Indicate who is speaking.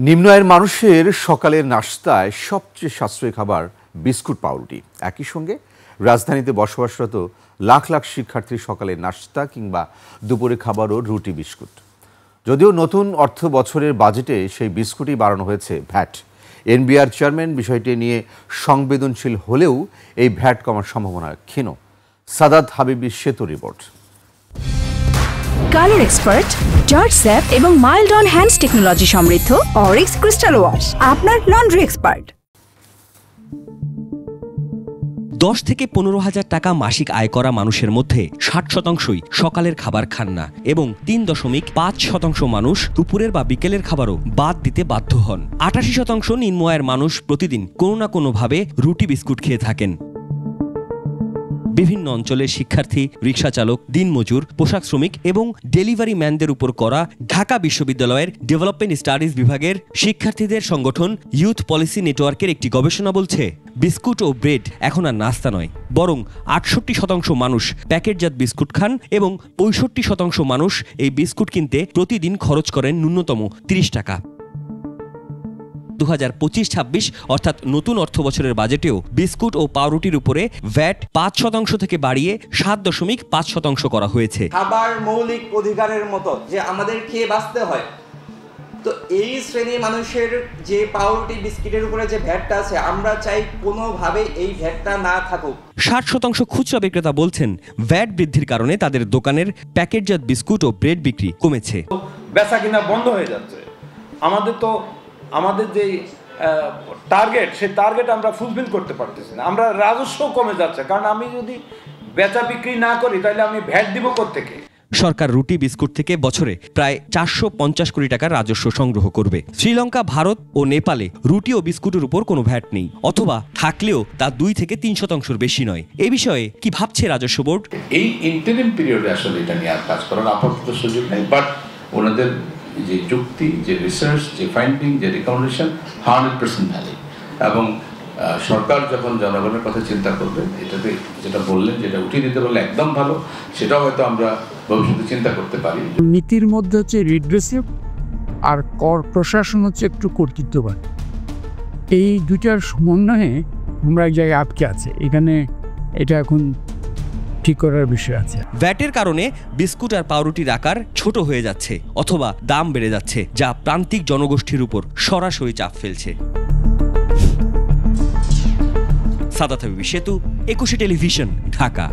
Speaker 1: নিম্ন আয়ের মানুষের সকালের নাশতায় সবচেয়ে সাশ্রয়ী খাবার বিস্কুট পাউরুটি। একই সঙ্গে রাজধানীতে বসবাসরত লাখ লাখ শিক্ষার্থীর সকালের নাশতা কিংবা দুপুরে খাবারও রুটি বিস্কুট। যদিও নতুন অর্থ বছরের বাজেটে সেই বিস্কুটই বাড়ানো হয়েছে ভ্যাট। এনবিআর চেয়ারম্যান বিষয়টি নিয়ে সংবেদনশীল হলেও এই ভ্যাট কমার সম্ভাবনা ক্ষীণ। সাদাত হাবিবি সেতু report.
Speaker 2: Colour expert, George sap এবং মাইল্ড অন হ্যান্ডস টেকনোলজি সমৃদ্ধ অরিক্স ক্রিস্টাল ওয়াশ আপনার লন্ড্রি এক্সপার্ট।
Speaker 3: 10 থেকে 15,000 টাকা মাসিক আয় করা মানুষের মধ্যে 60% সকালের খাবার খান না এবং 3.5% মানুষ দুপুরের বা বিকেলের খাবারও বাদ দিতে বাধ্য হন। 88% নিম্ন আয়ের মানুষ প্রতিদিন কোনো না কোনোভাবে রুটি বিস্কুট খেয়ে থাকেন। বিভিন্ন অঞ্চলের শিক্ষার্থী, রিক্সা চালক, দিনমজুর, পোশাক শ্রমিক এবং ডেলিভারি ম্যানদের উপর করা ঢাকা বিশ্ববিদ্যালয়ের ডেভেলপমেন্ট স্টাডিজ বিভাগের শিক্ষার্থীদের সংগঠন ইউথ পলিসি নেটওয়ার্কের একটি গবেষণা বলছে, বিস্কুট ও ব্রেড এখন আর নাস্তা নয়, বরং 68% মানুষ প্যাকেটজাত বিস্কুট খান এবং 65% মানুষ এই বিস্কুট কিনতে প্রতিদিন খরচ করেন ন্যূনতম 30 টাকা। 2025-26 অর্থাৎ নতুন অর্থ বছরের বাজেটেও বিস্কুট ও পাউরুটির উপরে ভ্যাট 5% থেকে বাড়িয়ে 7.5% করা হয়েছে।
Speaker 4: খাবার মৌলিক অধিকারের মতো যে আমাদের খেয়ে বাঁচতে হয়, তো এই শ্রেণীর মানুষের যে পাউরুটি বিস্কিটের উপরে যে ভ্যাটটা আছে, আমরা চাই কোনোভাবে এই ভ্যাটটা না থাকুক। 60%
Speaker 3: খুচরা বিক্রেতা বলছেন, ভ্যাট বৃদ্ধির কারণে তাদের দোকানের প্যাকেটজাত বিস্কুট ও ব্রেড বিক্রি কমেছে।
Speaker 5: বেচা কিনা বন্ধ হয়ে যাচ্ছে। আমাদের যে টার্গেট, সেই টার্গেট আমরা ফুলফিল করতে পারতেছি না। আমরা রাজস্ব কমে যাচ্ছে, কারণ আমি যদি বেচা বিক্রি না করি তাহলে আমি ভ্যাট দিব কোত্থেকে?
Speaker 3: সরকার রুটি বিস্কুট থেকে বছরে প্রায় 450 কোটি টাকার রাজস্ব সংগ্রহ করবে। শ্রীলঙ্কা, ভারত ও নেপালে রুটি ও বিস্কুটের উপর কোনো ভ্যাট নেই, অথবা থাকলেও তা 2 থেকে 3% বেশি নয়। এ বিষয়ে কি ভাবছে রাজস্ব বোর্ড?
Speaker 6: এই ইন্টারিম পিরিয়ডে আসলে এটা নিয়ে আর কাজ করার আপাতত সুযোগ নেই, বাট ওনাদের যে যুক্তি, যে রিসার্চ, যে ফাইন্ডিং, যে রিকমেন্ডেশন 100% ভ্যালিড। এবং সরকার যখন জনগণের কথা চিন্তা করবে, এটাতে যেটা বললেন, যেটা উঠিয়ে দিতে পারলে একদম ভালো, সেটাও হয়তো আমরা ভবিষ্যতে চিন্তা করতে পারি।
Speaker 7: নীতির মধ্যে হচ্ছে রিগ্রেসিভ আর কর প্রশাসন হচ্ছে একটু কর্তৃত্ববান। এই দুইটার সমন্বয়ে আমরা এক জায়গায় আটকে আছে। এখানে এটা এখন ঠিক করার বিষয় আছে।
Speaker 3: ভ্যাটের কারণে বিস্কুট আর পাউরুটির আকার ছোট হয়ে যাচ্ছে অথবা দাম বেড়ে যাচ্ছে, যা প্রান্তিক জনগোষ্ঠীর উপর সরাসরি চাপ ফেলছে। সাদাত হাবিবি সেতু, 21 টেলিভিশন, ঢাকা।